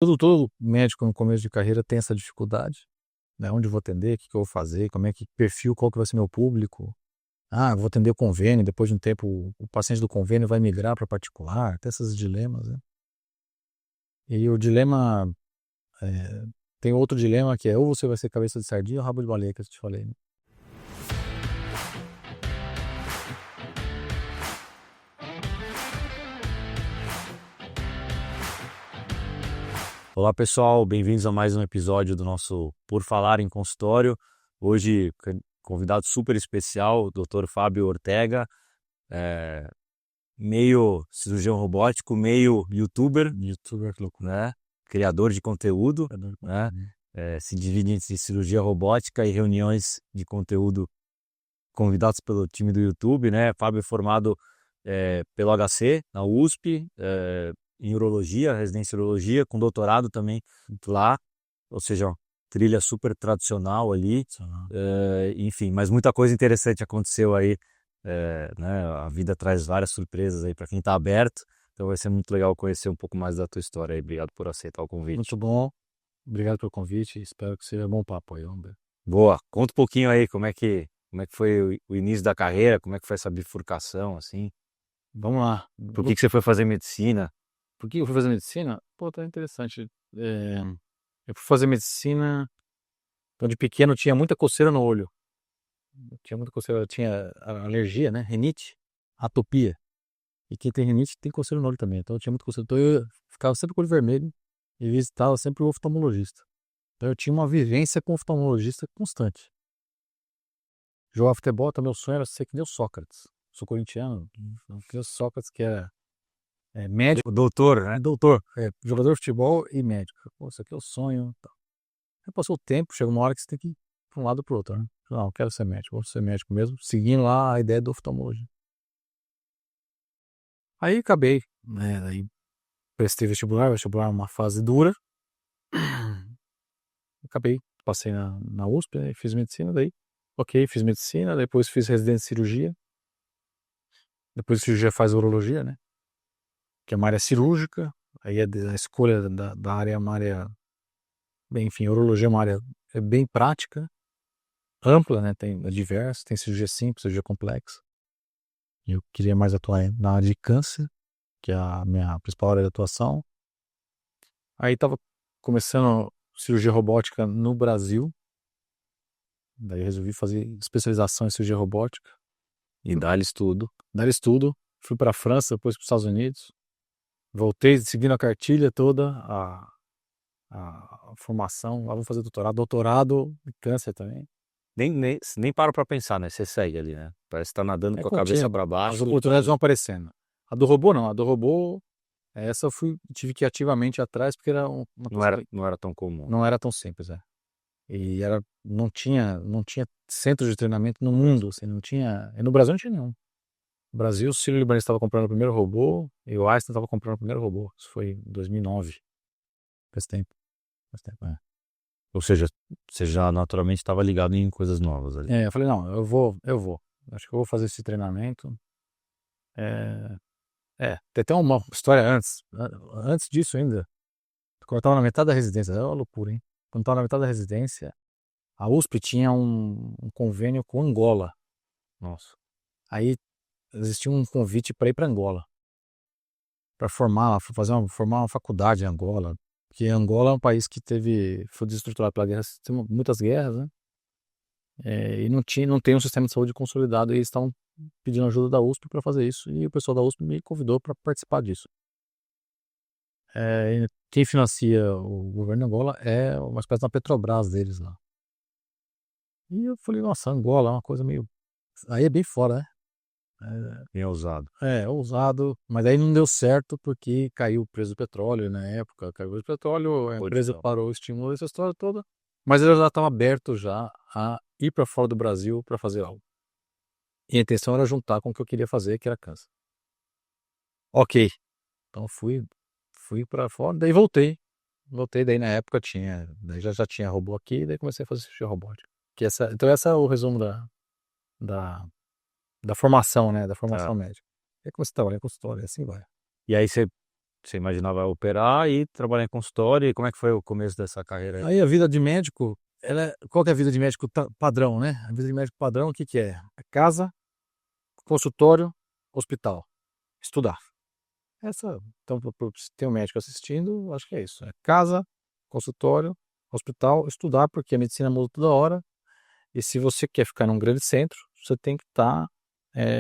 Todo médico no começo de carreira tem essa dificuldade, né, onde eu vou atender, o que que eu vou fazer, como é que perfil, qual que vai ser meu público. Eu vou atender o convênio, depois de um tempo o paciente do convênio vai migrar para particular, tem esses dilemas, né. E o dilema, eh, tem outro dilema que é ou você vai ser cabeça de sardinha ou rabo de baleia que eu te falei, né. Olá pessoal, bem-vindos a mais um episódio do nosso Por Falar em Consultório. Hoje, convidado super especial, o Dr. Fábio Ortega, meio cirurgião robótico, meio youtuber, Youtuber, que loucura. né? Criador de conteúdo, né? Se divide entre cirurgia robótica e reuniões de conteúdo convidados pelo time do YouTube, né? Fábio é formado pelo HC, na USP, em urologia, residência em urologia, com doutorado também lá, ou seja, trilha super tradicional ali, enfim, mas muita coisa interessante aconteceu aí, né? A vida traz várias surpresas aí para quem está aberto, então vai ser muito legal conhecer um pouco mais da tua história aí. Obrigado por aceitar o convite. Muito bom, obrigado pelo convite, espero que seja bom papo aí, vamos ver. Boa, conta um pouquinho aí como é que foi o início da carreira, como é que foi essa bifurcação, assim, Vamos lá. por que você foi fazer medicina? Por que eu fui fazer medicina? Pô, tá interessante. Eu fui fazer medicina, então de pequeno tinha muita coceira no olho. Tinha muita coceira, eu tinha alergia, né? Rinite, atopia. E quem tem rinite tem coceira no olho também. Então eu tinha muita coceira. Então eu ficava sempre com o olho vermelho e visitava sempre o oftalmologista. Então eu tinha uma vivência com o oftalmologista constante. Jogar futebol, então meu sonho era ser que nem o Sócrates. Sou corintiano, que nem o Sócrates, que é médico, O doutor, né? doutor, jogador de futebol e médico. Pô, isso aqui é o sonho. Tal. Aí passou o tempo, chega uma hora que você tem que ir para um lado para o outro, né? Não, eu quero ser médico, vou ser médico mesmo, seguindo lá a ideia do oftalmologia. Aí acabei, né? Aí prestei vestibular é uma fase dura. Acabei, passei na USP, né, fiz medicina, daí, ok, fiz medicina, depois fiz residência em cirurgia. Depois de cirurgia faz urologia, né? Que é uma área cirúrgica, aí a escolha da área é uma área, bem, enfim, urologia é uma área bem prática, ampla, né? É diversa, tem cirurgia simples, cirurgia complexa. Eu queria mais atuar na área de câncer, que é a minha principal área de atuação. Aí estava começando cirurgia robótica no Brasil, daí resolvi fazer especialização em cirurgia robótica. E dá-lhes tudo. Dar estudo, fui para a França, depois para os Estados Unidos, voltei seguindo a cartilha toda, a formação, lá vou fazer doutorado em câncer também. Nem paro pra pensar, né? Você segue ali, né? Parece que tá nadando É com a cabeça contínuo, pra as baixo. oportunidades vão aparecendo. A do robô não, a do robô, essa eu tive que ir ativamente atrás porque era uma Não coisa era, que não era tão comum. não era tão simples, E não tinha centro de treinamento no mundo, assim, não tinha, e no Brasil não tinha nenhum. No Brasil, o Sírio-Libanês estava comprando o primeiro robô e o Einstein estava comprando o primeiro robô. Isso foi em 2009. Faz tempo, faz tempo, Ou seja, você já naturalmente estava ligado em coisas novas ali. Eu falei, não, eu vou. Acho que eu vou fazer esse treinamento. Tem até uma história antes. Antes disso ainda, quando eu tava na metade da residência, é uma loucura, hein? Quando eu tava na metade da residência, a USP tinha um convênio com Angola. Nossa. Aí existia um convite para ir para Angola, para formar uma faculdade em Angola. Porque Angola é um país que foi desestruturado pela guerra, tem muitas guerras, né? E não tem um sistema de saúde consolidado, e eles estavam pedindo ajuda da USP para fazer isso, e o pessoal da USP me convidou para participar disso. E quem financia o governo de Angola é uma espécie da Petrobras deles lá. E eu falei, nossa, Angola é uma coisa meio. Aí é bem fora, né? Bem ousado. Ousado, mas aí não deu certo porque caiu o preço do petróleo na época, caiu o preço do petróleo, a Putz, empresa então. parou o estímulo dessa história toda, mas eles já estavam abertos já a ir para fora do Brasil para fazer algo. E a intenção era juntar com o que eu queria fazer, que era câncer. Ok. Então fui para fora, daí voltei. Voltei, daí na época daí já tinha robô aqui, daí comecei a fazer cirurgia robótica. Então essa é o resumo da, da formação, né? Da formação Tá. médica. E aí comecei a trabalhar com consultório, assim vai. E aí você Você imaginava operar e trabalhar em consultório? E como é que foi o começo dessa carreira? Aí a vida de médico, qual que é a vida de médico padrão, né? A vida de médico padrão, o que que é? É casa, consultório, hospital, estudar. Então, se tem um médico assistindo, acho que é isso. É casa, consultório, hospital, estudar, porque a medicina muda toda hora. E se você quer ficar num grande centro, você tem que estar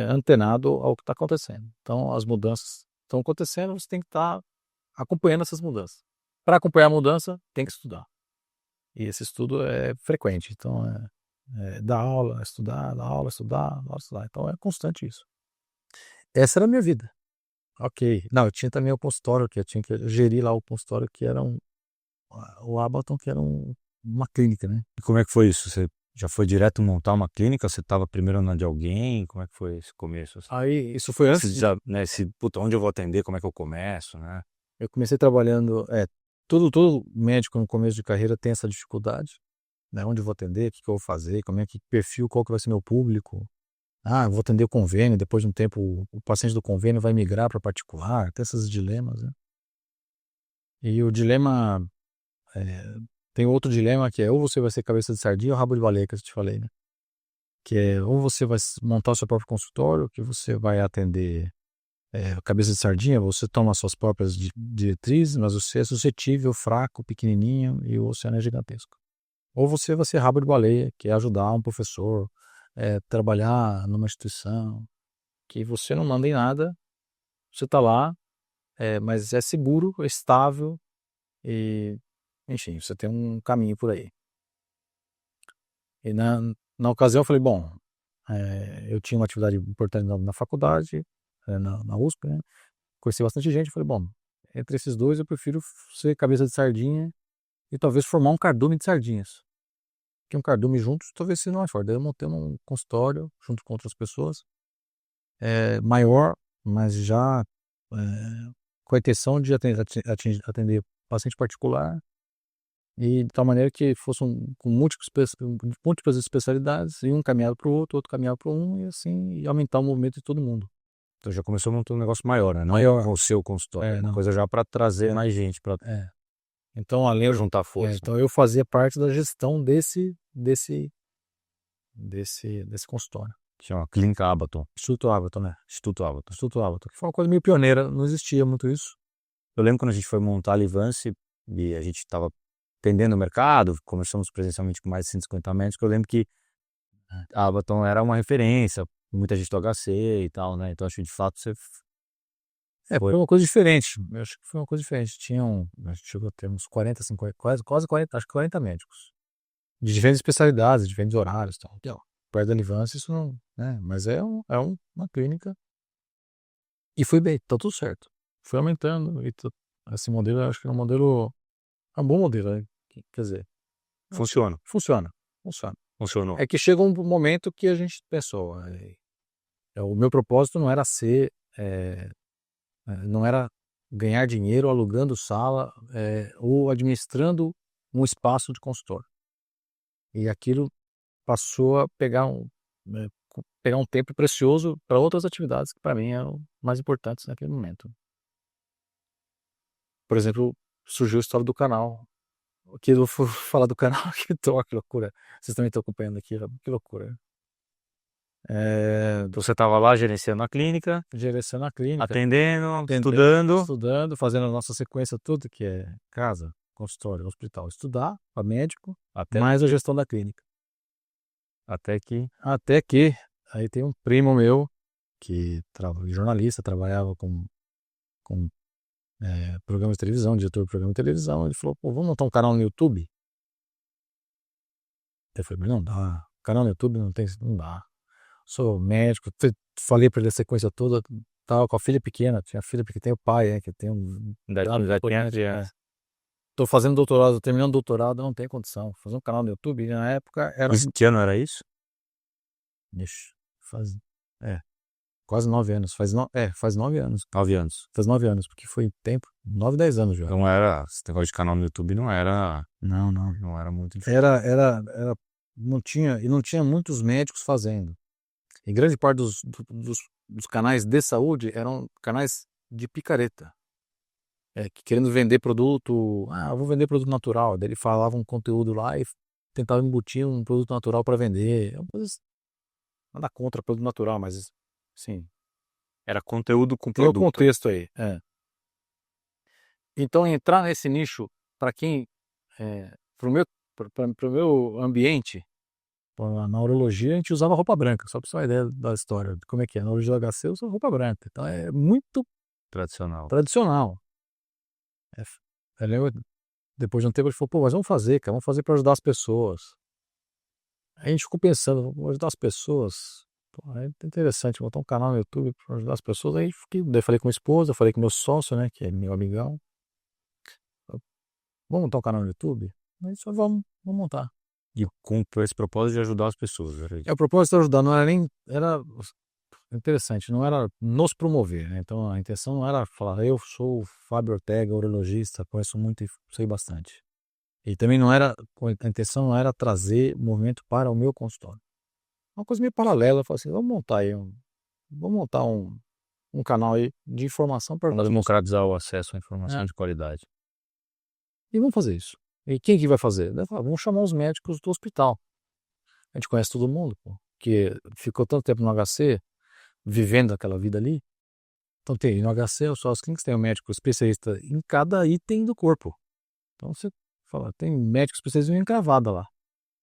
antenado ao que está acontecendo. Então, as mudanças estão acontecendo, você tem que estar acompanhando essas mudanças. Para acompanhar a mudança, tem que estudar. E esse estudo é frequente. Então, dar aula, estudar, dar aula, estudar, dar aula, estudar. Então, é constante isso. Essa era a minha vida. Ok. Não, eu tinha também o consultório, que eu tinha que gerir lá o consultório, que era o Abaton, que era uma clínica, né? E como é que foi isso? Você já foi direto montar uma clínica? Você estava primeiro na de alguém? Como é que foi esse começo? Assim? Aí, isso foi antes Já, né, puta, onde eu vou atender? Como é que eu começo, né? Eu comecei trabalhando, todo médico no começo de carreira tem essa dificuldade, né? Onde eu vou atender, o que que eu vou fazer, como é que perfil, qual que vai ser meu público. Ah, eu vou atender o convênio, depois de um tempo o paciente do convênio vai migrar para particular, tem esses dilemas, né? E o dilema, tem outro dilema que é ou você vai ser cabeça de sardinha ou rabo de baleia, que eu te falei, né? Que é ou você vai montar o seu próprio consultório, que você vai atender cabeça de sardinha, você toma suas próprias diretrizes, mas você é suscetível, fraco, pequenininho e o oceano é gigantesco. Ou você vai ser rabo de baleia, que é ajudar um professor, trabalhar numa instituição, que você não manda em nada, você está lá, mas é seguro, é estável e, enfim, você tem um caminho por aí. E na ocasião eu falei, bom, eu tinha uma atividade importante na faculdade, na USP, né? Conheci bastante gente, eu falei, bom, entre esses dois eu prefiro ser cabeça de sardinha e talvez formar um cardume de sardinhas. Porque um cardume juntos talvez se não é forte. Daí eu montei um consultório junto com outras pessoas, maior, mas já com a intenção de atender paciente particular e de tal maneira que fosse com múltiplas especialidades, e um caminhado para o outro caminhado para um, e assim, e aumentar o movimento de todo mundo. Então já começou a montar um negócio maior, né? Não Maior. com o seu consultório, uma Não. coisa já para trazer mais gente, para Então, além juntar força. então eu fazia parte da gestão desse consultório. Chama Clínica Abaton. Instituto Abaton, né? Instituto Abaton. Instituto Abaton, que foi uma coisa meio pioneira, não existia muito isso. Eu lembro quando a gente foi montar a Livance e a gente estava atendendo o mercado, conversamos presencialmente com mais de 150 médicos, eu lembro que a Abaton era uma referência, muita gente do HC e tal, né? Então acho que de fato você Foi uma coisa diferente. Eu acho que foi uma coisa diferente. A gente chegou a ter uns 40, 50, quase 40, acho que 40 médicos. De diferentes especialidades, diferentes horários e tal. Então, perto da Livance, isso não, né? Mas uma clínica. E foi bem, tá tudo certo. Foi aumentando e esse modelo, eu acho que é um modelo, é um bom modelo, né? Quer dizer, funciona. funciona. Funcionou. É que chega um momento que a gente pensou, o meu propósito não era não era ganhar dinheiro alugando sala ou administrando um espaço de consultório. E aquilo passou a pegar um tempo precioso para outras atividades que para mim eram mais importantes naquele momento. Por exemplo, surgiu a história do canal. O que eu vou falar do canal, que loucura. Vocês também estão acompanhando aqui, que loucura. Então você estava lá gerenciando a clínica, Gerenciando a clínica, atendendo, estudando, fazendo a nossa sequência tudo, que é casa, consultório, hospital, estudar para médico, mais a gestão da clínica. Até que aí tem um primo meu que jornalista, trabalhava com programa de televisão, diretor de programa de televisão. Ele falou, pô, vamos montar um canal no YouTube? Eu falei, não dá, canal no YouTube não dá. Sou médico, falei para ele a sequência toda, tava com a filha pequena, tinha a filha porque tem o pai, que tem tô fazendo doutorado, terminando doutorado, não tem condição. Fazer um canal no YouTube, na época era... Que ano era isso? Quase 9 anos. Faz 9 anos. 9 anos. Faz 9 anos, porque foi tempo, 9, 10 anos já. Não era, esse negócio de canal no YouTube não era... Não era muito difícil. Não tinha muitos médicos fazendo. E grande parte dos canais de saúde eram canais de picareta. querendo vender produto, eu vou vender produto natural, daí ele falava um conteúdo lá e tentava embutir um produto natural para vender, nada contra produto natural, mas sim, Era conteúdo com tem o produto. contexto aí. Então entrar nesse nicho, para quem, pro meu ambiente, na urologia a gente usava roupa branca, só para você ter uma ideia da história, de como é que é, na urologia do HC eu uso roupa branca, então é muito Tradicional. tradicional. Eu lembro, depois de um tempo a gente falou, pô, mas vamos fazer, cara, vamos fazer para ajudar as pessoas. Aí a gente ficou pensando, vamos ajudar as pessoas, pô, é interessante, botar um canal no YouTube para ajudar as pessoas, aí daí falei com minha esposa, falei com meu sócio, né, que é meu amigão, vamos montar um canal no YouTube? Aí só vamos montar. E com esse propósito de ajudar as pessoas. O propósito de ajudar não era nem, era interessante, não era nos promover, né? Então a intenção não era falar, eu sou o Fábio Ortega, urologista, conheço muito e sei bastante. E também não era, a intenção não era trazer movimento para o meu consultório. Uma coisa meio paralela, eu falei assim, vamos montar um canal aí de informação para Para democratizar o acesso à informação de qualidade. E vamos fazer isso. E quem que vai fazer? Vamos chamar os médicos do hospital. A gente conhece todo mundo, pô, que ficou tanto tempo no HC, vivendo aquela vida ali. Então tem no HC, só as clínicas tem um médico especialista em cada item do corpo. Então você fala, tem médico especialista em encravada lá.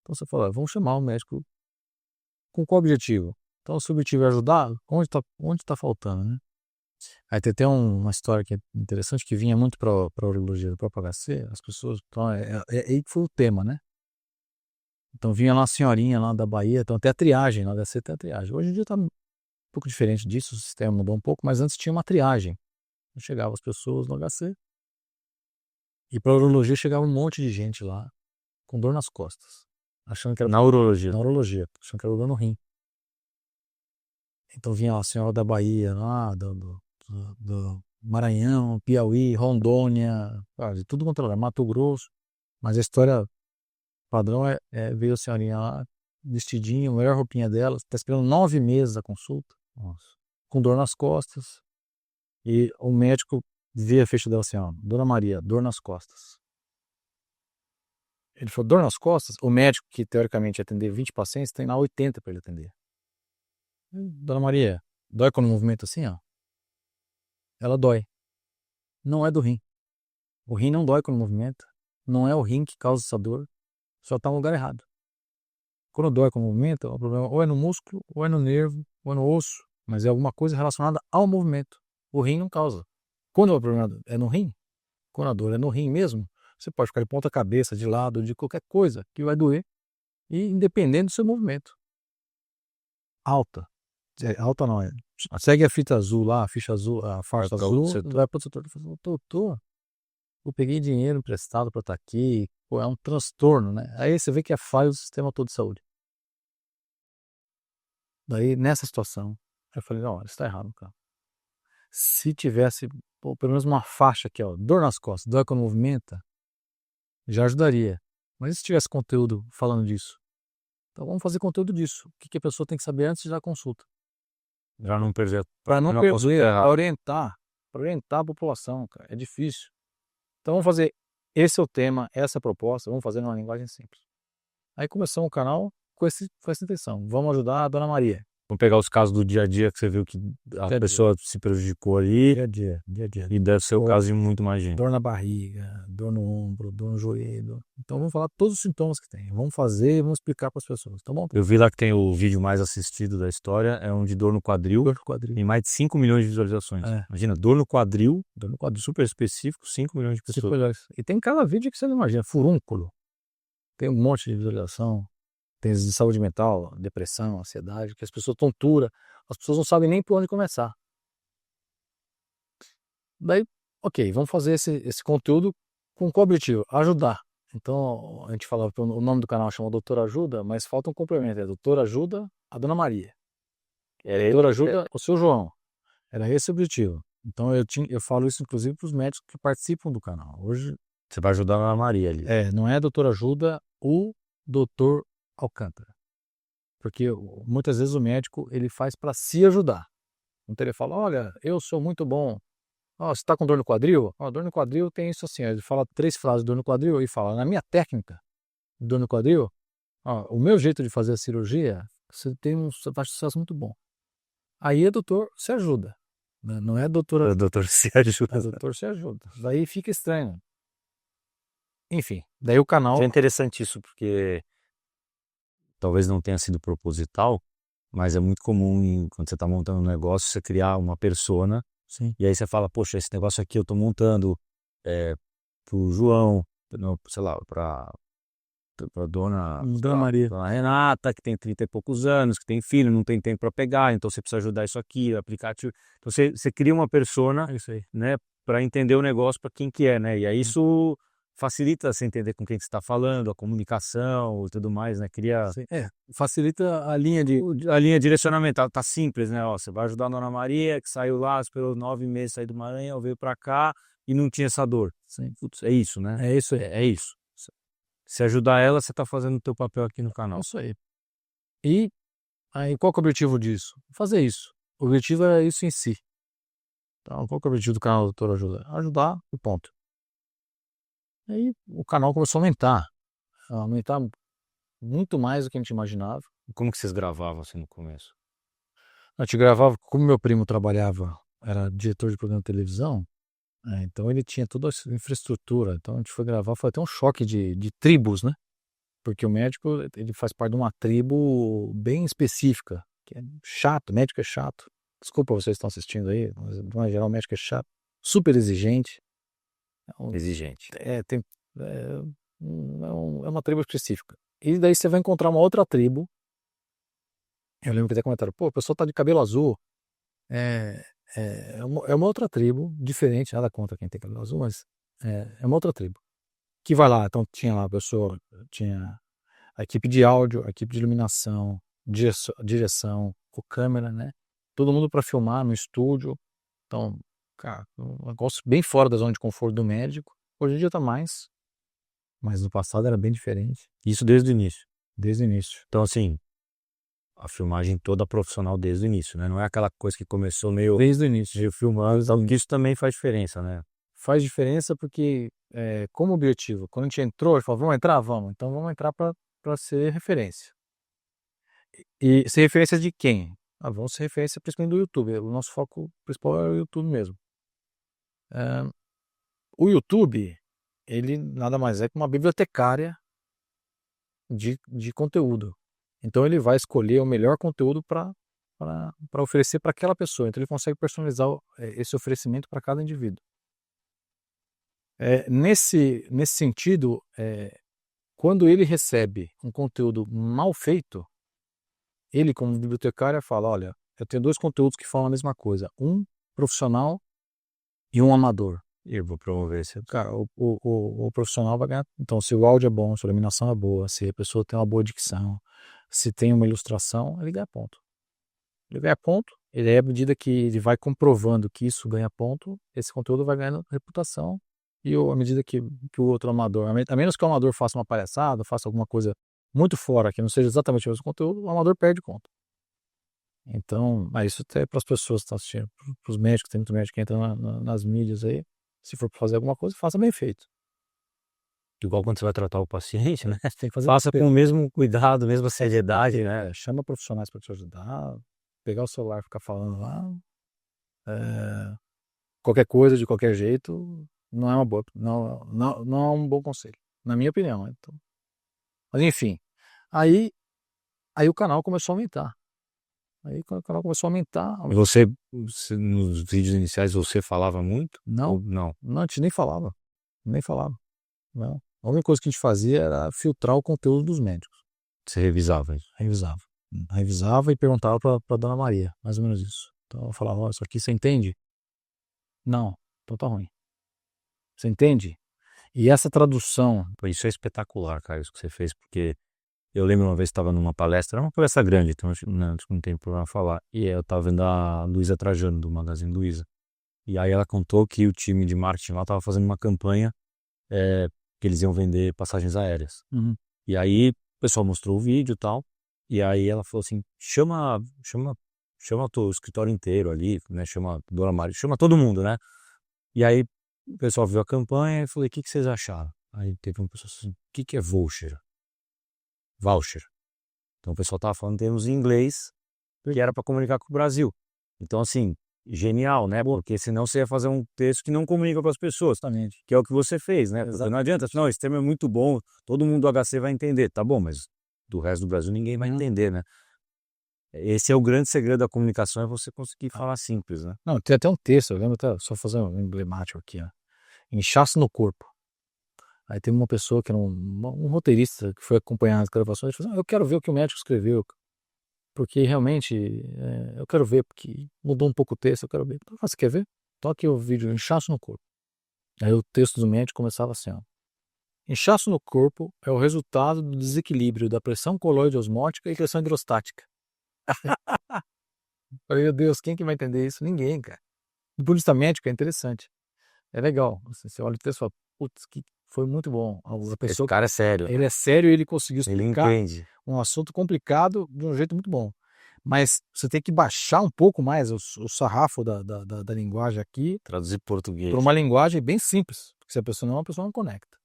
Então você fala, vamos chamar o médico com qual objetivo? Então se o objetivo é ajudar, onde tá faltando, né? Aí tem até uma história que é interessante, que vinha muito para a urologia do próprio HC, as pessoas, então aí que foi o tema, né? Então vinha lá uma senhorinha lá da Bahia, então até a triagem, na HC tem a triagem. Hoje em dia tá um pouco diferente disso, o sistema mudou um pouco, mas antes tinha uma triagem. Então, chegavam as pessoas no HC e para a urologia chegava um monte de gente lá com dor nas costas, achando que era Na urologia. achando que era dor no rim. Então vinha a senhora da Bahia, lá do Maranhão, Piauí, Rondônia, de tudo quanto era, Mato Grosso. Mas a história padrão veio a senhorinha lá, vestidinha, a melhor roupinha dela, está esperando 9 meses a consulta. Nossa. Com dor nas costas. E o médico vê a ficha dela assim, ó, Dona Maria, dor nas costas. Ele falou, dor nas costas? O médico, que teoricamente ia atender 20 pacientes, tem lá 80 para ele atender. Dona Maria, dói quando o movimento assim, ó? Ela dói. Não é do rim. O rim não dói quando movimenta. Não é o rim que causa essa dor. Só está no lugar errado. Quando dói quando movimenta, o problema ou é no músculo, ou é no nervo, ou é no osso. Mas é alguma coisa relacionada ao movimento. O rim não causa. Quando o problema é no rim, quando a dor é no rim mesmo, você pode ficar de ponta cabeça, de lado, de qualquer coisa que vai doer, e independente do seu movimento. Alta. Alta não, segue a fita azul lá, a ficha azul, a faixa azul, vai para o setor. Doutor, eu peguei dinheiro emprestado para estar aqui, pô, é um transtorno, né? Aí você vê que é falha do sistema todo de saúde. Daí, nessa situação, eu falei, não, isso tá errado, cara. Se tivesse, pelo menos uma faixa aqui, ó, dor nas costas, dói quando movimenta, já ajudaria. Mas e se tivesse conteúdo falando disso? Então vamos fazer conteúdo disso. O que a pessoa tem que saber antes da consulta? Já não perder. Para não perder, para orientar a população, cara. É difícil. Então vamos fazer, esse é o tema, essa é a proposta, vamos fazer numa linguagem simples. Aí começamos o canal com essa intenção. Vamos ajudar a Dona Maria. Vamos pegar os casos do dia a dia que você viu que a pessoa se prejudicou ali. Dia a dia. E deve ser o caso de muito mais gente. Dor na barriga, dor no ombro, dor no joelho. Então vamos falar todos os sintomas que tem. Vamos fazer, vamos explicar para as pessoas. Tá bom? Eu vi lá que tem o vídeo mais assistido da história, é um de dor no quadril. Dor no quadril. Tem mais de 5 milhões de visualizações. Imagina, dor no quadril, super específico, 5 milhões de pessoas. E tem cada vídeo que você não imagina. Furúnculo. Tem um monte de visualização. Tem de saúde mental, depressão, ansiedade, que as pessoas tontura. As pessoas não sabem nem por onde começar. Daí, ok, vamos fazer esse conteúdo com qual objetivo? Ajudar. Então, a gente falava, o nome do canal chama Doutor Ajuda, mas falta um complemento, é Doutor Ajuda a Dona Maria. Doutor Ajuda o seu João. Era esse o objetivo. Então, eu falo isso inclusive para os médicos que participam do canal. Hoje... Você vai ajudar a Dona Maria ali. Não é Doutor Ajuda o Doutor Alcântara. Porque muitas vezes o médico ele faz para se ajudar. Então ele fala, olha, eu sou muito bom Ó, você tá com dor no quadril? Ó, dor no quadril tem isso assim, ele fala 3 frases de dor no quadril e fala, na minha técnica de dor no quadril, ó, o meu jeito de fazer a cirurgia, você vai ter sucesso muito bom. Aí é doutor, se ajuda. Não é doutora. O doutor se ajuda. É doutor, se ajuda. Daí fica estranho. Enfim, daí o canal. É interessante isso, porque talvez não tenha sido proposital, mas é muito comum quando você está montando um negócio, você criar uma persona, Sim. e aí você fala, poxa, esse negócio aqui eu estou montando pro João, sei lá, pra dona Maria. dona Renata, que tem 30 e poucos anos, que tem filho, não tem tempo para pegar, então você precisa ajudar isso aqui, aplicativo. Então você cria uma persona, É isso aí. né, para entender o negócio para quem que é, né? E aí isso facilita você entender com quem que você está falando, a comunicação e tudo mais, né? Cria Sim. Facilita a linha de. a linha de direcionamento, tá simples, né? Ó, você vai ajudar a dona Maria, que saiu lá, esperou 9 meses sair do Maranhão, veio para cá e não tinha essa dor. Sim. Putz, é isso, né? É isso aí. É isso. Se ajudar ela, você tá fazendo o teu papel aqui no É canal. isso aí. E aí, qual que é o objetivo disso? Fazer isso. O objetivo é isso em si. Então, qual que é o objetivo do canal do Doutor Ajuda? Ajudar e ponto. Aí o canal começou a aumentar muito mais do que a gente imaginava. Como que vocês gravavam assim no começo? A gente gravava, como meu primo trabalhava, era diretor de programa de televisão, então ele tinha toda essa infraestrutura. Então a gente foi gravar, foi até um choque de tribos, né? Porque o médico, ele faz parte de uma tribo bem específica, que é chato, médico é chato. Desculpa vocês que estão assistindo aí, mas de uma geral o médico é chato, super exigente. Exigente. É uma tribo específica. E daí você vai encontrar uma outra tribo. Eu lembro que até comentaram, pô, a pessoa tá de cabelo azul. É uma outra tribo, diferente, nada contra quem tem cabelo azul, mas é uma outra tribo. Que vai lá, então tinha lá a pessoa, tinha a equipe de áudio, a equipe de iluminação, direção, com câmera, né? Todo mundo para filmar no estúdio. Então, cara, um negócio bem fora da zona de conforto do médico. Hoje em dia tá mais, mas no passado era bem diferente, Isso desde o início. desde o início. Então, assim, a filmagem toda profissional desde o início, né? Não é aquela coisa que começou meio, Desde o início. meio filmando, porque isso também faz diferença, né? Faz diferença porque, como objetivo, quando a gente entrou, a gente falou, vamos entrar? Vamos. Então vamos entrar para ser referência. E ser referência de quem? Vamos ser referência principalmente do YouTube. O nosso foco principal é o YouTube mesmo. O YouTube, ele nada mais é que uma bibliotecária de conteúdo. Então ele vai escolher o melhor conteúdo para oferecer para aquela pessoa. Então ele consegue personalizar esse oferecimento para cada indivíduo. Nesse sentido, quando ele recebe um conteúdo mal feito, ele, como bibliotecário, fala: olha, eu tenho 2 conteúdos que falam a mesma coisa, um profissional e um amador. E eu vou promover esse. Cara, o profissional vai ganhar. Então, se o áudio é bom, se a iluminação é boa, se a pessoa tem uma boa dicção, se tem uma ilustração, ele ganha ponto. Ele ganha ponto, ele é à medida que ele vai comprovando que isso ganha ponto, esse conteúdo vai ganhando reputação. E à medida que o outro amador, a menos que o amador faça uma palhaçada, faça alguma coisa muito fora, que não seja exatamente o mesmo conteúdo, o amador perde conta. Então, mas isso até para as pessoas que estão assistindo, para os médicos, tem muito médico que entra nas mídias aí, se for para fazer alguma coisa, faça bem feito. Igual quando você vai tratar o paciente, né? Tem que fazer Faça com o mesmo cuidado, mesma seriedade, né? chama profissionais para te ajudar, pegar o celular e ficar falando lá, qualquer coisa, de qualquer jeito, não é uma boa, não é um bom conselho, na minha opinião. Então, mas enfim, aí o canal começou a aumentar. Aí quando o canal começou a aumentar, E você, nos vídeos iniciais, você falava muito? não, Ou não? a gente nem falava, não. A única coisa que a gente fazia era filtrar o conteúdo dos médicos, Você revisava isso? revisava e perguntava para Dona Maria, mais ou menos isso. Então eu falava, ó, isso aqui você entende? Não, então tá ruim. Você entende? E essa tradução, Pô, isso é espetacular, cara, isso que você fez, porque eu lembro uma vez que estava numa palestra, era uma palestra grande, então não tem problema falar, e eu estava vendo a Luísa Trajano, do Magazine Luiza, e aí ela contou que o time de marketing lá estava fazendo uma campanha que eles iam vender passagens aéreas. E aí o pessoal mostrou o vídeo e tal, e aí ela falou assim, chama o teu escritório inteiro ali, né, chama a Dona Maria, chama todo mundo, né? E aí o pessoal viu a campanha e falei, o que vocês acharam? Aí teve uma pessoa assim, o que é voucher? Voucher. Então o pessoal tava falando em termos em inglês, que era para comunicar com o Brasil. Então assim, genial, né? Porque senão você ia fazer um texto que não comunica com as pessoas, Exatamente. que é o que você fez, né? Porque não adianta, não, esse termo é muito bom, todo mundo do HC vai entender. Tá bom, mas do resto do Brasil ninguém vai entender, né? Esse é o grande segredo da comunicação, é você conseguir falar simples, né? Não, tem até um texto, eu lembro até, só fazer um emblemático aqui, ó. Inchaço no corpo. Aí tem uma pessoa que era um roteirista que foi acompanhar as gravações e falou assim, eu quero ver o que o médico escreveu, porque realmente eu quero ver, porque mudou um pouco o texto, eu quero ver. Ah, você quer ver? Toque o vídeo, inchaço no corpo. Aí o texto do médico começava assim, ó. Inchaço no corpo é o resultado do desequilíbrio da pressão coloide osmótica e pressão hidrostática. Falei, meu Deus, quem que vai entender isso? Ninguém, cara. Do ponto de vista médico é interessante. É legal. Você olha o texto e fala, putz, que foi muito bom. A Esse pessoa, cara é sério, ele é sério e ele conseguiu ele explicar entende. um assunto complicado de um jeito muito bom. Mas você tem que baixar um pouco mais o sarrafo da linguagem aqui Traduzir português. para uma linguagem bem simples. Porque se a pessoa não, a pessoa não conecta.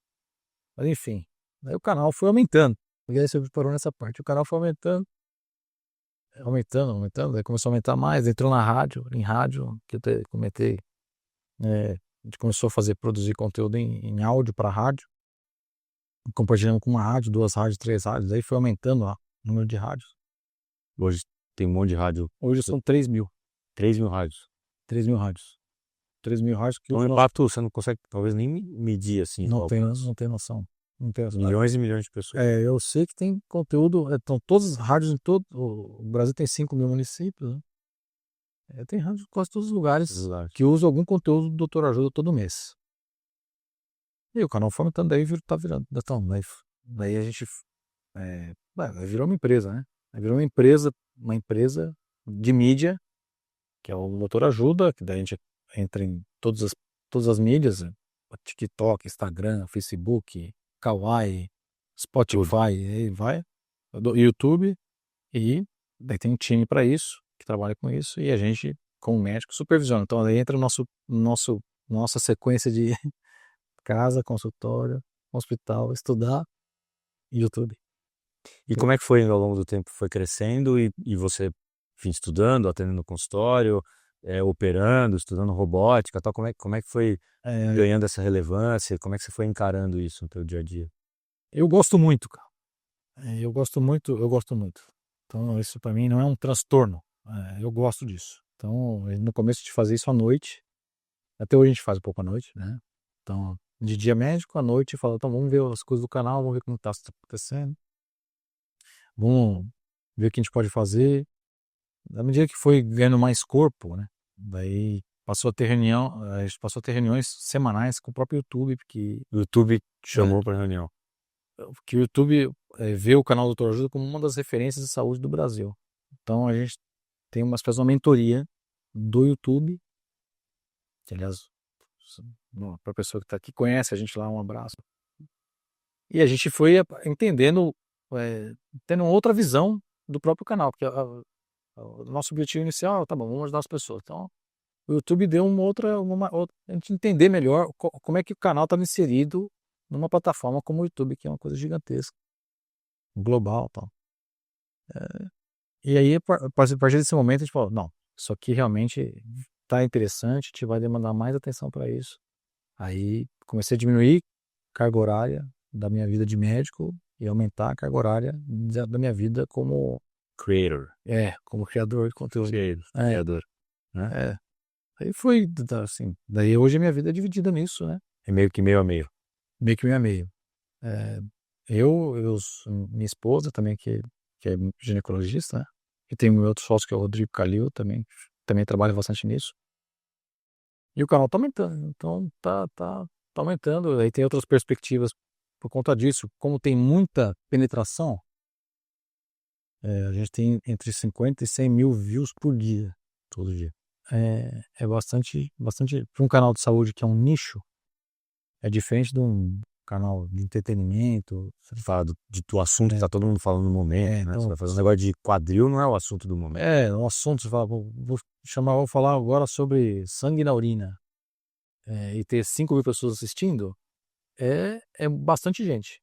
Mas enfim, aí o canal foi aumentando. E aí você parou nessa parte. O canal foi aumentando, aí começou a aumentar mais, entrou na rádio, em rádio, que eu comentei, a gente começou a produzir conteúdo em áudio para rádio, compartilhando com uma rádio, 2 rádios, 3 rádios, aí foi aumentando ó, o número de rádios. Hoje tem um monte de rádio, Hoje são 3.000, 3.000 rádios. 3.000 rádios. 3.000 rádios que Então, o impacto você não consegue talvez nem medir assim. não tem noção. Não tem noção. Milhões e milhões de pessoas. Eu sei que tem conteúdo, então todas as rádios em todo, o Brasil tem 5.000 municípios, né? Tem rádio em quase todos os lugares que usam algum conteúdo do Doutor Ajuda todo mês. E o canal foi aumentando, daí tá virando. Então, daí a gente virou uma empresa, né? Aí virou uma empresa de mídia, que é o Doutor Ajuda, que daí a gente entra em todas as mídias, TikTok, Instagram, Facebook, Kawaii, Spotify, aí vai, YouTube, e daí tem um time para isso, que trabalha com isso, e a gente, como médico, supervisiona. Então aí entra nossa sequência de casa, consultório, hospital, estudar e YouTube. E como é que foi ao longo do tempo? Foi crescendo e você, enfim, estudando, atendendo no consultório, operando, estudando robótica, tal. Como é que foi ganhando essa relevância? Como é que você foi encarando isso no teu dia a dia? Eu gosto muito, cara. Eu gosto muito. Então isso para mim não é um transtorno. Eu gosto disso. Então no começo de fazer isso à noite, até hoje a gente faz um pouco à noite, né? Então de dia médico, à noite fala, então vamos ver as coisas do canal, vamos ver como está acontecendo. Vamos ver o que a gente pode fazer. Na medida que foi ganhando mais corpo, né? Daí passou a ter a gente passou a ter reuniões semanais com o próprio YouTube, porque O YouTube te chamou para reunião. o YouTube vê o canal Doutor Ajuda como uma das referências de saúde do Brasil. Então a gente tem faz uma mentoria do YouTube, que aliás, para a pessoa que está aqui, conhece a gente lá, um abraço. E a gente foi entendendo, tendo outra visão do próprio canal, porque o nosso objetivo inicial, tá bom, vamos ajudar as pessoas. Então, o YouTube deu uma outra a gente entender melhor como é que o canal estava inserido numa plataforma como o YouTube, que é uma coisa gigantesca, global, tal. E aí, a partir desse momento, a gente falou, não, isso aqui realmente tá interessante, a gente vai demandar mais atenção para isso. Aí, comecei a diminuir a carga horária da minha vida de médico e aumentar a carga horária da minha vida como como criador de conteúdo. Criador. Né? Aí foi, assim, daí hoje a minha vida é dividida nisso, né? É meio que meio a meio. Meio que meio a meio. Minha esposa também, que é ginecologista, né? E tem meu outro sócio, que é o Rodrigo Calil, também trabalha bastante nisso. E o canal tá aumentando, então tá aumentando. Aí tem outras perspectivas por conta disso. Como tem muita penetração, a gente tem entre 50 e 100 mil views por dia, todo dia. É bastante para um canal de saúde que é um nicho, é diferente de um canal de entretenimento. Você fala do assunto que tá todo mundo falando no momento, né? Então, você vai fazer um negócio de quadril, não é o assunto do momento. o assunto, você fala, vou falar agora sobre sangue na urina. e ter 5.000 pessoas assistindo, é bastante gente.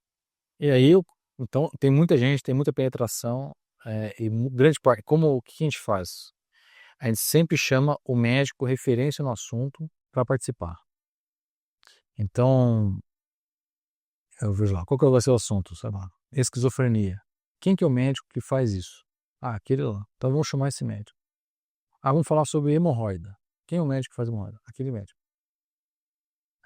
E aí, então, tem muita gente, tem muita penetração, e grande parte. O que a gente faz? A gente sempre chama o médico referência no assunto para participar. Então, eu vejo lá, qual que vai ser o assunto? Sei lá, esquizofrenia. Quem que é o médico que faz isso? Aquele lá. Então vamos chamar esse médico. Vamos falar sobre hemorroida. Quem é o médico que faz hemorroida? Aquele médico.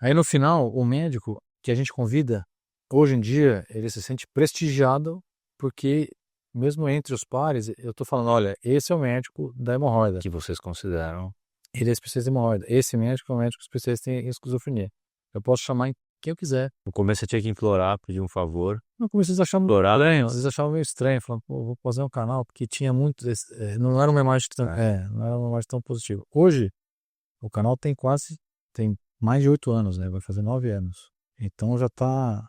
Aí no final, o médico que a gente convida, hoje em dia, ele se sente prestigiado, porque mesmo entre os pares, eu tô falando, olha, esse é o médico da hemorroida. Que vocês consideram. Ele é especialista em hemorroida. Esse médico é um médico especialista em esquizofrenia. Eu posso chamar em quem eu quiser. No começo você tinha que implorar, pedir um favor. No começo eles achavam Implorar. estranho, eles achavam meio estranho, falando, pô, vou fazer um canal, porque tinha muito, não era uma imagem tão, não era uma imagem tão positiva. Hoje, o canal tem mais de 8 anos, né? Vai fazer 9 anos. Então já tá,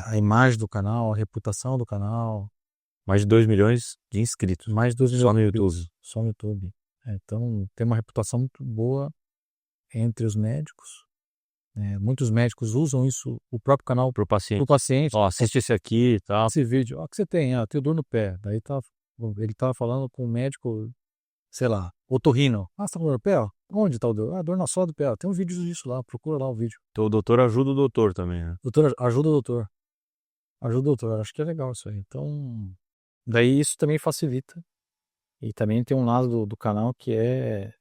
a imagem do canal, a reputação do canal. Mais de 2 milhões de inscritos. Mais de 2 milhões só no YouTube. Só no YouTube. Então tem uma reputação muito boa entre os médicos. Muitos médicos usam isso, o próprio canal, Pro paciente. pro paciente. Assiste esse aqui e tal. Esse vídeo, o que você tem? Tenho dor no pé. Daí ele tava falando com um médico, sei lá, otorrino. Você tá com dor no pé? Onde tá o dor? Dor na sola do pé. Tem um vídeo disso lá, procura lá o vídeo. Então o doutor ajuda o doutor também, né? Doutor, ajuda o doutor. Ajuda o doutor, acho que é legal isso aí. Então, daí isso também facilita. E também tem um lado do canal que é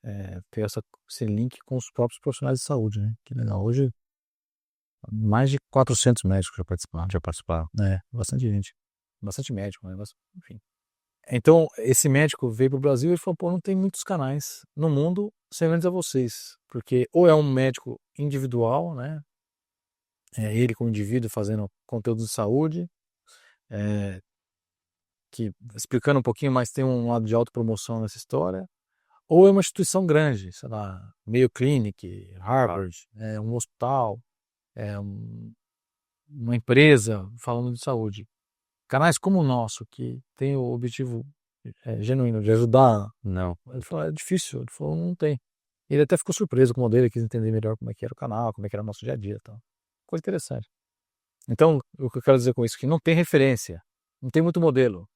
ter esse link com os próprios profissionais de saúde, né? Que legal. Hoje, mais de 400 médicos já participaram. Bastante gente. Bastante médico, né? Enfim. Então, esse médico veio pro Brasil e falou, pô, não tem muitos canais no mundo semelhantes a vocês. Porque ou é um médico individual, né? Ele como indivíduo fazendo conteúdo de saúde, que explicando um pouquinho, mas tem um lado de autopromoção nessa história, ou é uma instituição grande, sei lá, Mayo Clinic, Harvard, um hospital, uma empresa falando de saúde. Canais como o nosso, que tem o objetivo genuíno de ajudar. Não. Ele falou, é difícil. Ele falou, não tem. Ele até ficou surpreso com o modelo, ele quis entender melhor como é que era o canal, como é que era o nosso dia a dia e tal. Coisa interessante. Então, o que eu quero dizer com isso é que não tem referência, não tem muito modelo.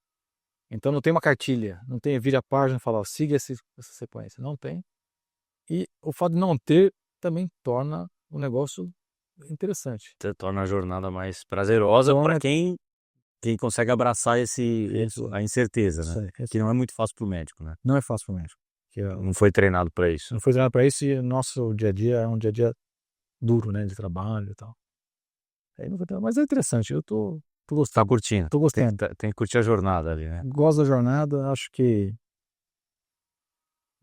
Então não tem uma cartilha, não tem vira a página e fala, siga essa sequência. Não tem. E o fato de não ter também torna o negócio interessante. Torna a jornada mais prazerosa para quem consegue abraçar a incerteza, né? Que não é muito fácil pro médico, né? Não é fácil pro médico. Não foi treinado para isso. Não foi treinado para isso, e o nosso dia a dia é um dia a dia duro, né? De trabalho e tal. Mas é interessante, eu tô gostando. Tá curtindo. Tô gostando. Tem que curtir a jornada ali, né? Gosto da jornada, acho que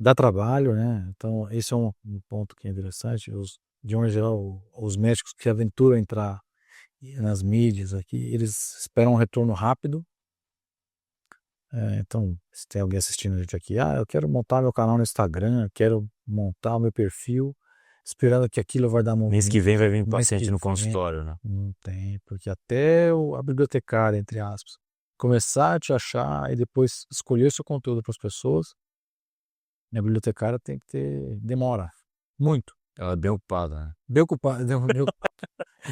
dá trabalho, né? Então, esse é um ponto que é interessante. De uma geral, os médicos que aventuram a entrar nas mídias aqui, eles esperam um retorno rápido. Então, se tem alguém assistindo a gente aqui, eu quero montar meu canal no Instagram, quero montar o meu perfil, esperando que aquilo vai dar movimento. Mês que vem vai vir paciente no consultório, né? Não tem, porque até a bibliotecária, entre aspas, começar a te achar e depois escolher seu conteúdo para as pessoas, a bibliotecária demora muito. Ela é bem ocupada, né? Bem ocupada.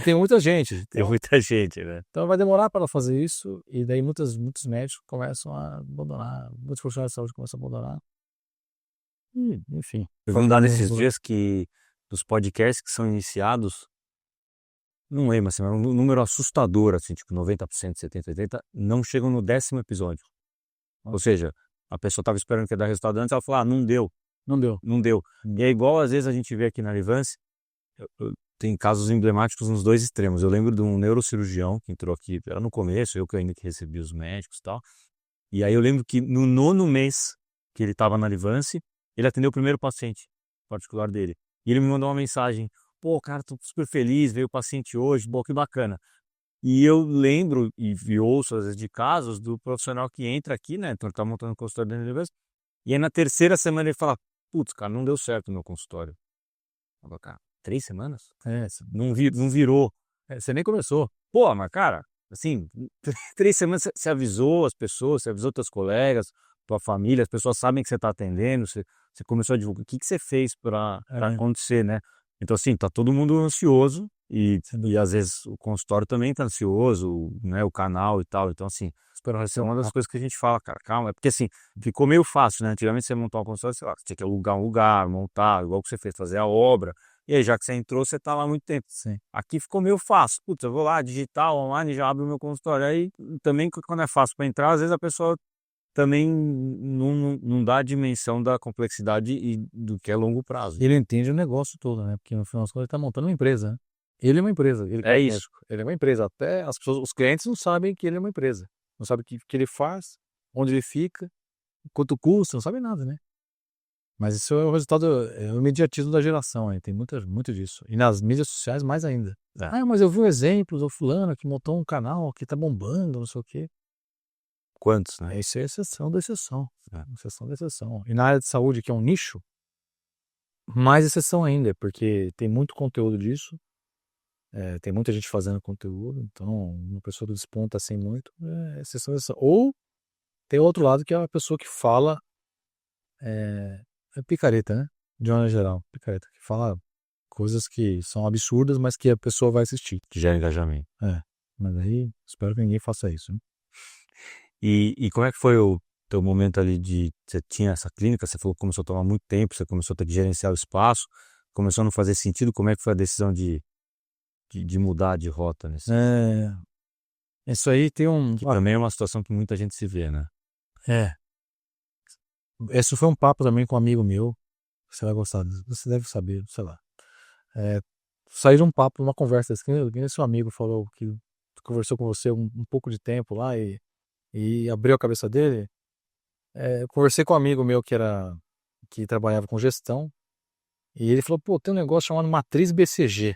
Tem muita gente. Tem muita gente, né? Então vai demorar para ela fazer isso, e daí muitos médicos começam a abandonar, muitos profissionais de saúde começam a abandonar. E, enfim. Eu vi um dado nesses dias que dos podcasts que são iniciados, não lembro, assim, mas um número assustador, assim, tipo 90%, 70%, 80%, não chegam no 10º episódio. Ou seja, a pessoa estava esperando que ia dar resultado antes, ela falou, não deu. Não deu. E é igual, às vezes, a gente vê aqui na Livance, tem casos emblemáticos nos dois extremos. Eu lembro de um neurocirurgião que entrou aqui, era no começo, eu que ainda que recebi os médicos e tal. E aí eu lembro que no 9º mês que ele estava na Livance, ele atendeu o primeiro paciente particular dele. E ele me mandou uma mensagem, pô, cara, tô super feliz, veio o paciente hoje, pô, que bacana. E eu lembro e ouço, às vezes, de casos do profissional que entra aqui, né, então ele tá montando um consultório dentro da Livance, e aí na 3ª semana ele fala, putz, cara, não deu certo o meu consultório. Eu falo, cara, 3 semanas? Não virou. Você nem começou. Pô, mas cara, assim, 3 semanas você avisou as pessoas, você avisou teus colegas, tua família, as pessoas sabem que você tá atendendo, você começou a divulgar. O que você fez para acontecer, né? Então, assim, tá todo mundo ansioso e às vezes o consultório também tá ansioso, né, o canal e tal. Então, assim, essa é uma das coisas que a gente fala, cara, calma, é porque assim, ficou meio fácil, né? Antigamente você montar um consultório, sei lá, você tinha que alugar um lugar, montar, igual que você fez, fazer a obra. E aí, já que você entrou, você tá lá há muito tempo. Sim. Aqui ficou meio fácil. Putz, eu vou lá, digital, online, já abro o meu consultório. Aí também, quando é fácil para entrar, às vezes a pessoa também não dá a dimensão da complexidade e do que é longo prazo. Ele entende o negócio todo, né? Porque no final das contas ele tá montando uma empresa, né? Ele é uma empresa, ele É é isso. médico, ele é uma empresa. Até as pessoas, os clientes não sabem que ele é uma empresa. Não sabem o que ele faz, onde ele fica, quanto custa, não sabem nada, né? Mas isso é o resultado, é o imediatismo da geração, aí tem muito disso. E nas mídias sociais mais ainda. É. Ah, mas eu vi um exemplo do fulano que montou um canal que tá bombando, não sei o quê. Quantos, né? Isso é exceção da exceção. É. Exceção da exceção. E na área de saúde, que é um nicho, mais exceção ainda, porque tem muito conteúdo disso, tem muita gente fazendo conteúdo, então uma pessoa desponta assim muito, é exceção da exceção. Ou tem outro lado que é a pessoa que fala, é picareta, né? De maneira geral, picareta, que fala coisas que são absurdas, mas que a pessoa vai assistir. Que gera engajamento. Mas aí, espero que ninguém faça isso, né? E como é que foi o teu momento ali de... Você tinha essa clínica, você falou que começou a tomar muito tempo, você começou a ter que gerenciar o espaço, começou a não fazer sentido. Como é que foi a decisão de mudar de rota nesse? Isso aí tem um... Que também é uma situação que muita gente se vê, né? Esse foi um papo também com um amigo meu, você vai gostar, você deve saber, sei lá. Saí de um papo, uma conversa, que seu amigo falou que conversou com você um pouco de tempo lá e abriu a cabeça dele. Eu conversei com um amigo meu que trabalhava com gestão e ele falou, pô, tem um negócio chamado matriz BCG.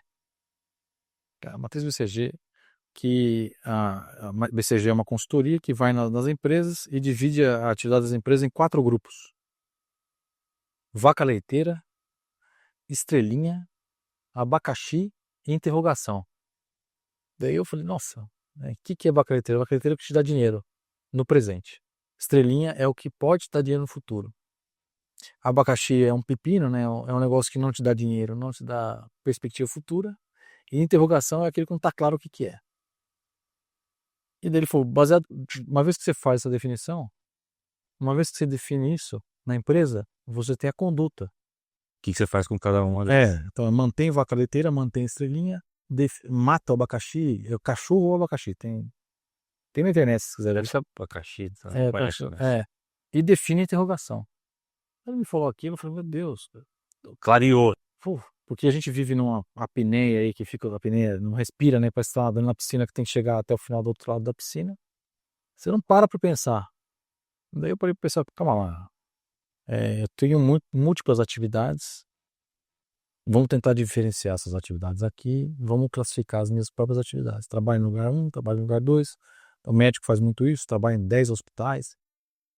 Cara, matriz BCG, que a BCG é uma consultoria que vai nas empresas e divide a atividade das empresas em 4 grupos. Vaca leiteira, estrelinha, abacaxi e interrogação. Daí eu falei, nossa, o que é vaca leiteira? Vaca leiteira é o que te dá dinheiro no presente. Estrelinha é o que pode te dar dinheiro no futuro. Abacaxi é um pepino, né? É um negócio que não te dá dinheiro, não te dá perspectiva futura. E interrogação é aquilo que não está claro o que é. E daí ele falou, baseado, uma vez que você faz essa definição, uma vez que você define isso na empresa, você tem a conduta. O que você faz com cada um ali? Então mantém vaca leiteira, mantém estrelinha, mata o abacaxi, é o cachorro ou abacaxi, tem na internet se quiser. Deve ser abacaxi, tá? E define a interrogação. Ele me falou aquilo, eu falei, meu Deus. Clareou. Porque a gente vive numa apneia aí, que fica a apneia, não respira, né? Parece que tá nadando na piscina, que tem que chegar até o final do outro lado da piscina. Você não para pra pensar. Daí eu parei pra pensar, calma lá. Eu tenho múltiplas atividades. Vamos tentar diferenciar essas atividades aqui. Vamos classificar as minhas próprias atividades. Trabalho no lugar 1, trabalho no lugar 2. O médico faz muito isso, trabalha em 10 hospitais.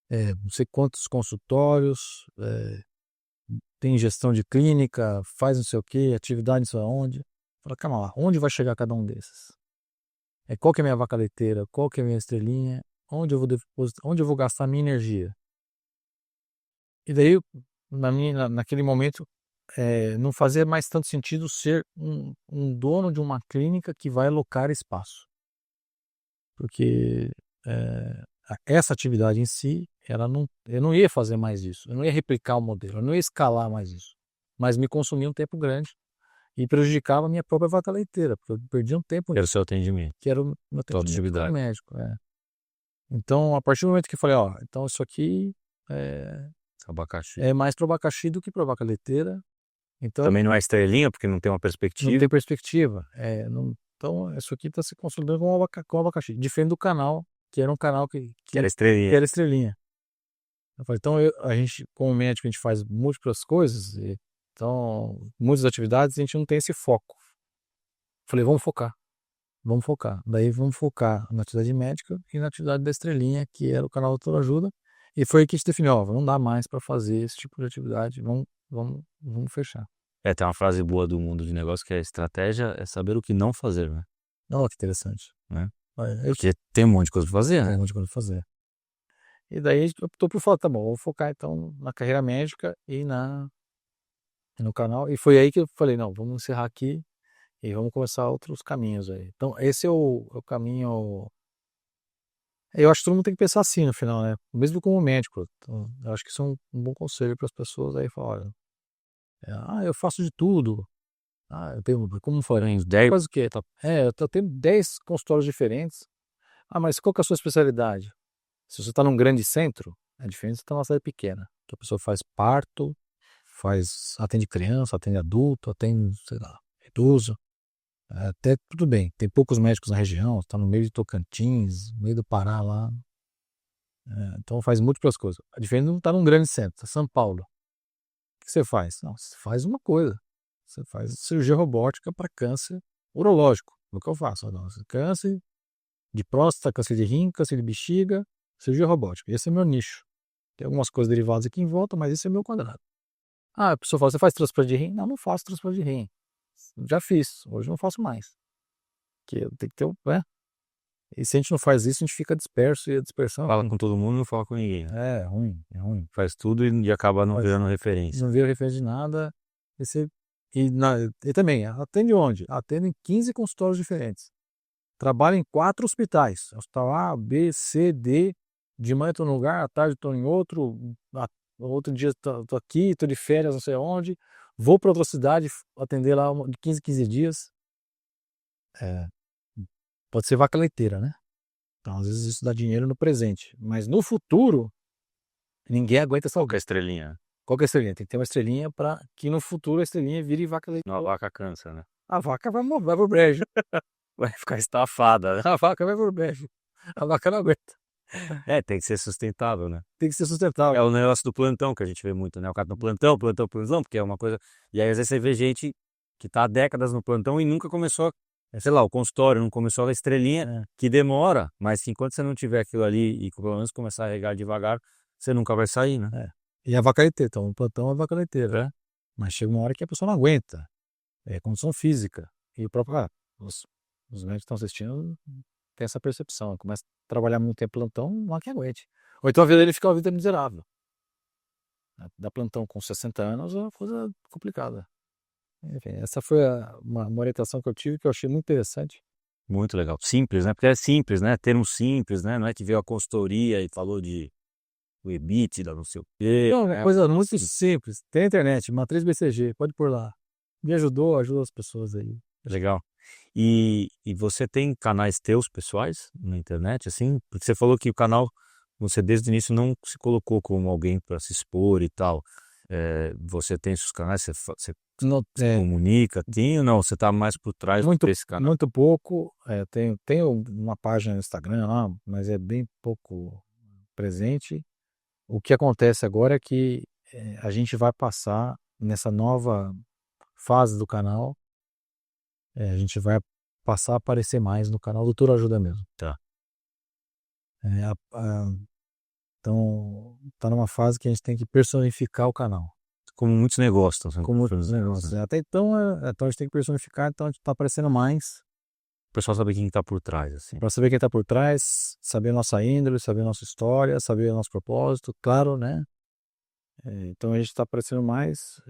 Não sei quantos consultórios, tem gestão de clínica, faz não sei o que, atividade não sei aonde. Fala, calma lá, onde vai chegar cada um desses? Qual que é a minha vaca leiteira? Qual que é a minha estrelinha? Onde eu vou depositar, onde eu vou gastar a minha energia? E daí, naquele momento, não fazia mais tanto sentido ser um dono de uma clínica que vai alocar espaço. Porque essa atividade em si, eu não ia fazer mais isso, eu não ia replicar o modelo, eu não ia escalar mais isso, mas me consumia um tempo grande e prejudicava a minha própria vaca leiteira, porque eu perdia um tempo. Que era o seu atendimento. Que era o meu atendimento como médico. Então, a partir do momento que eu falei, então isso aqui Abacaxi. é mais pro abacaxi do que pro vaca leiteira. Então, também não é estrelinha, porque não tem uma perspectiva. Não tem perspectiva. Então, isso aqui está se consolidando com abacaxi, diferente do canal, que era um canal que era estrelinha. Que era estrelinha. Eu falei, então a gente, como médico, a gente faz múltiplas coisas, então muitas atividades, a gente não tem esse foco. Falei, vamos focar. Daí vamos focar na atividade médica e na atividade da estrelinha, que era o canal Doutor Ajuda. E foi aí que a gente definiu, não dá mais para fazer esse tipo de atividade, vamos fechar. Tem uma frase boa do mundo de negócio que é: estratégia é saber o que não fazer, né? Olha que interessante. Né? Porque tem um monte de coisa pra fazer, né? Tem um monte de coisa pra fazer. E daí a gente optou por falar, tá bom, vou focar então na carreira médica e na no canal. E foi aí que eu falei, não, vamos encerrar aqui e vamos começar outros caminhos aí. Então, esse é o caminho. Eu acho que todo mundo tem que pensar assim no final, né? Mesmo como médico. Então, eu acho que isso é um bom conselho para as pessoas aí falar, olha, eu faço de tudo. Eu tenho, como forense, 10. Faz o quê? Eu tenho 10 consultórios diferentes. Mas qual que é a sua especialidade? Se você está num grande centro, é diferente de você estar numa cidade pequena. Que a pessoa faz parto, atende criança, atende adulto, atende, sei lá, idoso. Até tudo bem, tem poucos médicos na região, está no meio de Tocantins, no meio do Pará lá. Então faz múltiplas coisas. A diferença não está num grande centro, tá São Paulo. O que você faz? Não, você faz uma coisa. Você faz cirurgia robótica para câncer urológico. É o que eu faço. Não, câncer de próstata, câncer de rim, câncer de bexiga, cirurgia robótica. Esse é meu nicho. Tem algumas coisas derivadas aqui em volta, mas esse é meu quadrado. A pessoa fala, você faz transplante de rim? Não, não faço transplante de rim. Já fiz, hoje não faço mais. Porque tem que ter E se a gente não faz isso, a gente fica disperso e a dispersão. Fala com todo mundo, não fala com ninguém, né? É ruim. Faz tudo e acaba não virando referência. Não vira referência de nada. E também, atende onde? Atende em 15 consultórios diferentes. Trabalho em 4 hospitais. Hospital A, B, C, D. De manhã estou num lugar, à tarde estou em outro. Outro dia estou aqui, estou de férias, não sei onde. Vou para outra cidade atender lá de 15 em 15 dias. Pode ser vaca leiteira, né? Então, às vezes isso dá dinheiro no presente. Mas no futuro, ninguém aguenta essa Qual que é a estrelinha? Qual que é a estrelinha? Tem que ter uma estrelinha para que no futuro a estrelinha vire vaca leiteira. Uma vaca cansa, né? A vaca vai pro brejo. Vai ficar estafada, né? A vaca vai pro brejo. A vaca não aguenta. Tem que ser sustentável, né? Tem que ser É sustentável. o negócio do plantão que a gente vê muito, né? O cara no plantão, porque é uma coisa. E aí às vezes você vê gente que tá há décadas no plantão e nunca começou, sei lá, o consultório, não começou a estrelinha, que demora, mas que enquanto você não tiver aquilo ali e pelo menos começar a regar devagar, você nunca vai sair, né? E a vaca leiteira, então o plantão é vaca leiteira, né? Mas chega uma hora que a pessoa não aguenta. É condição física. E o próprio, os médicos que estão assistindo tem essa percepção. Começa a trabalhar muito tempo plantão, não há quem aguente. Ou então a vida dele fica uma vida miserável. Dar plantão com 60 anos é uma coisa complicada. Enfim, essa foi uma orientação que eu tive que eu achei muito interessante. Muito legal. Simples, né? Porque é simples, né? Termo simples, né? Não é que veio a consultoria e falou de o EBITDA, não sei o quê. Não, é coisa muito simples. Tem a internet, Matriz BCG, pode pôr lá. Me ajuda as pessoas aí. Legal. E você tem canais teus pessoais na internet, assim? Porque você falou que o canal, você desde o início não se colocou como alguém para se expor e tal. Você tem seus canais, você Não, comunica, tem ou não? Você tá mais por trás desse canal? muito pouco. Tenho uma página no Instagram lá, mas é bem pouco presente. O que acontece agora é que a gente vai passar nessa nova fase do canal. A gente vai passar a aparecer mais no canal do Tudo Ajuda mesmo. Tá. Então, tá numa fase que a gente tem que personificar o canal. Como muitos negócios. Como muitos negócios. Até então, então a gente tem que personificar, então a gente tá aparecendo mais. O pessoal sabe quem tá por trás, assim. Para saber quem tá por trás, saber a nossa índole, saber a nossa história, saber o nosso propósito, claro, né? Então a gente tá aparecendo mais.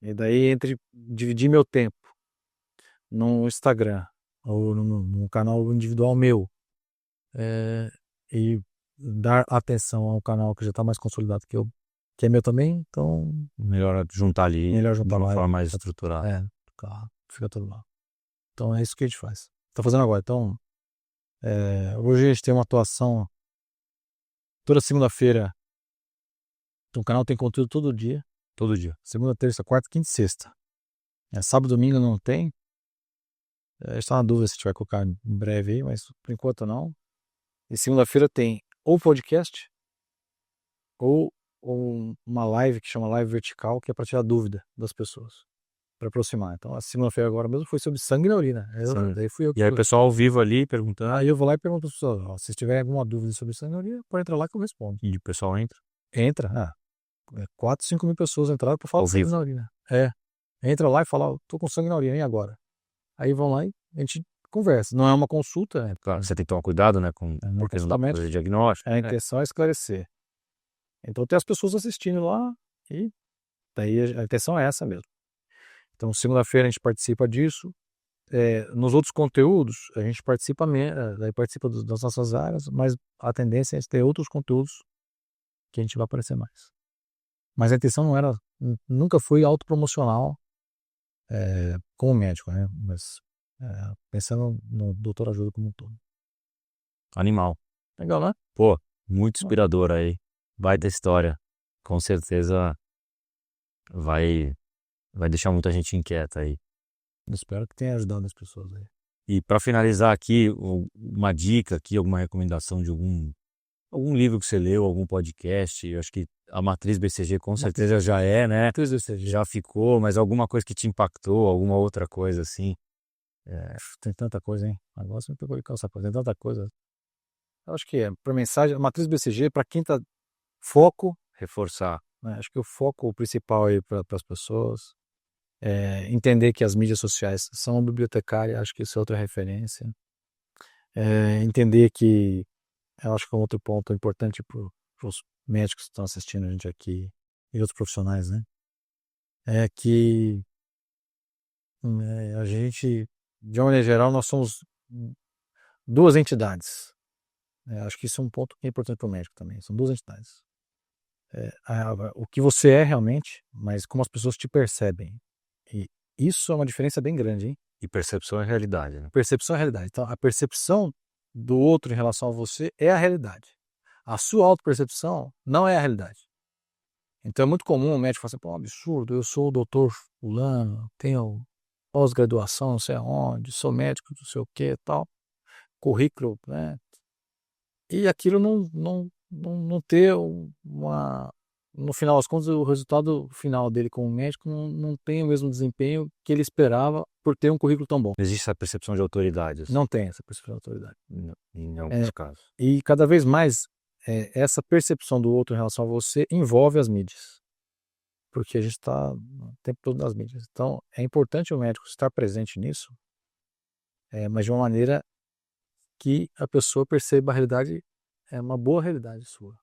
E daí entre dividir meu tempo no Instagram ou no canal individual meu e dar atenção ao canal que já está mais consolidado que é meu também, então Melhor juntar ali de uma forma mais estruturada. Fica tudo lá. Então é isso que a gente faz. Tá fazendo agora. Então hoje a gente tem uma atuação toda segunda-feira. Então o canal tem conteúdo todo dia. Todo dia. Segunda, terça, quarta, quinta e sexta. Sábado e domingo não tem. A gente tá na dúvida se a gente vai colocar em breve aí, mas por enquanto não. E segunda-feira tem ou podcast ou uma live que chama Live Vertical, que é para tirar dúvida das pessoas, para aproximar. Então a segunda-feira agora mesmo foi sobre sangue na urina. Daí fui eu que E aí o pessoal ao vivo ali perguntando. Aí eu vou lá e pergunto para as pessoas, se tiver alguma dúvida sobre sangue na urina, pode entrar lá que eu respondo. E o pessoal entra? Entra, 4, 5 mil pessoas entraram para falar de sangue na urina. Entra lá e fala, tô com sangue na urina, e agora? Aí vão lá e a gente conversa. Não é uma consulta. Claro, você tem que tomar cuidado, né? Porque não dá pra fazer diagnóstico. A intenção é esclarecer. Então tem as pessoas assistindo lá e Daí a intenção é essa mesmo. Então, segunda-feira a gente participa disso. Nos outros conteúdos, a gente participa das nossas áreas, mas a tendência é ter outros conteúdos que a gente vai aparecer mais. Mas a intenção nunca foi autopromocional como médico, né? Mas pensando no Doutor Ajuda como um todo. Animal. Legal, né? Pô, muito inspirador aí. Baita história. Com certeza vai deixar muita gente inquieta aí. Eu espero que tenha ajudado as pessoas aí. E para finalizar aqui, uma dica aqui, alguma recomendação de algum livro que você leu, algum podcast. Eu acho que a Matriz BCG com certeza já é, né? Matriz BCG. Já ficou, mas alguma coisa que te impactou, alguma outra coisa assim. Tem tanta coisa, hein? Agora você me pegou de calça, tem tanta coisa. Eu acho que para mensagem, a Matriz BCG, para quem tá foco, Reforçar. né? Acho que o foco principal aí para as pessoas é entender que as mídias sociais são bibliotecárias, acho que isso é outra referência. Entender que, eu acho que é um outro ponto importante para os médicos que estão assistindo a gente aqui e outros profissionais, né? É que a gente, de uma maneira geral, nós somos duas entidades. Acho que isso é um ponto que é importante para o médico também. São duas entidades. O que você é realmente, mas como as pessoas te percebem. E isso é uma diferença bem grande, hein? E percepção é realidade, né? Percepção é realidade. Então, a percepção do outro em relação a você é a realidade. A sua autopercepção não é a realidade. Então, é muito comum o médico falar assim, pô, absurdo, eu sou o doutor fulano, tenho pós-graduação, não sei aonde, sou médico, não sei o que e tal, currículo, né? E aquilo não ter no final das contas, o resultado final dele como médico não tem o mesmo desempenho que ele esperava por ter um currículo tão bom. Não existe essa percepção de autoridade. Assim. Não tem essa percepção de autoridade. Em alguns casos. E cada vez mais, essa percepção do outro em relação a você envolve as mídias. Porque a gente está o tempo todo nas mídias. Então, é importante o médico estar presente nisso, mas de uma maneira que a pessoa perceba a realidade, uma boa realidade sua.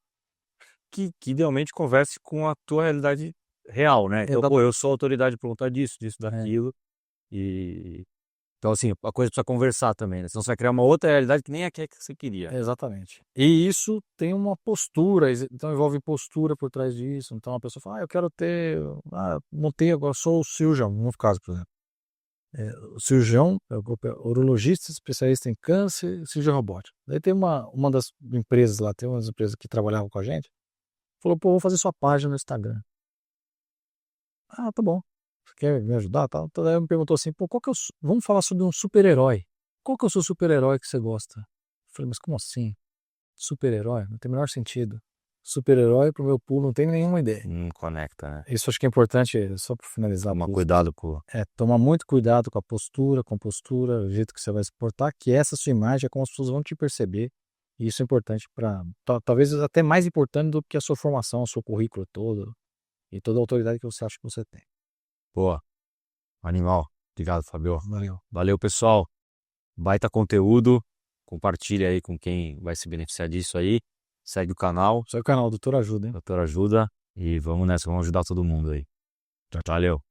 Que idealmente converse com a tua realidade real, né? Então, pô, eu sou autoridade por conta disso, daquilo. E então, assim, a coisa precisa conversar também, né? Senão você vai criar uma outra realidade que nem é que você queria. Exatamente. E isso tem uma postura, então envolve postura por trás disso. Então a pessoa fala, eu quero ter, montei agora, sou o cirurgião, no caso, por exemplo. O cirurgião, urologista, especialista em câncer, cirurgia robótica. Daí tem uma das empresas lá, tem umas empresas que trabalhavam com a gente, falou, pô, vou fazer sua página no Instagram. Tá bom. Você quer me ajudar? Tá? Então daí ela me perguntou assim, pô, vamos falar sobre um super-herói. Qual que é o seu super-herói que você gosta? Eu falei, mas como assim? Super-herói? Não tem o menor sentido. Super-herói pro meu pulo não tem nenhuma ideia. Não conecta, né? Isso acho que é importante, só para finalizar. Tomar cuidado com... tomar muito cuidado com a postura, o jeito que você vai se portar, que essa sua imagem é como as pessoas vão te perceber. E isso é importante para, talvez até mais importante do que a sua formação, o seu currículo todo e toda a autoridade que você acha que você tem. Boa. Animal. Obrigado, Fabio. Valeu. Valeu, pessoal. Baita conteúdo. Compartilha aí com quem vai se beneficiar disso aí. Segue o canal. Segue o canal, Doutor Ajuda, hein? Doutor Ajuda. E vamos nessa, vamos ajudar todo mundo aí. Valeu.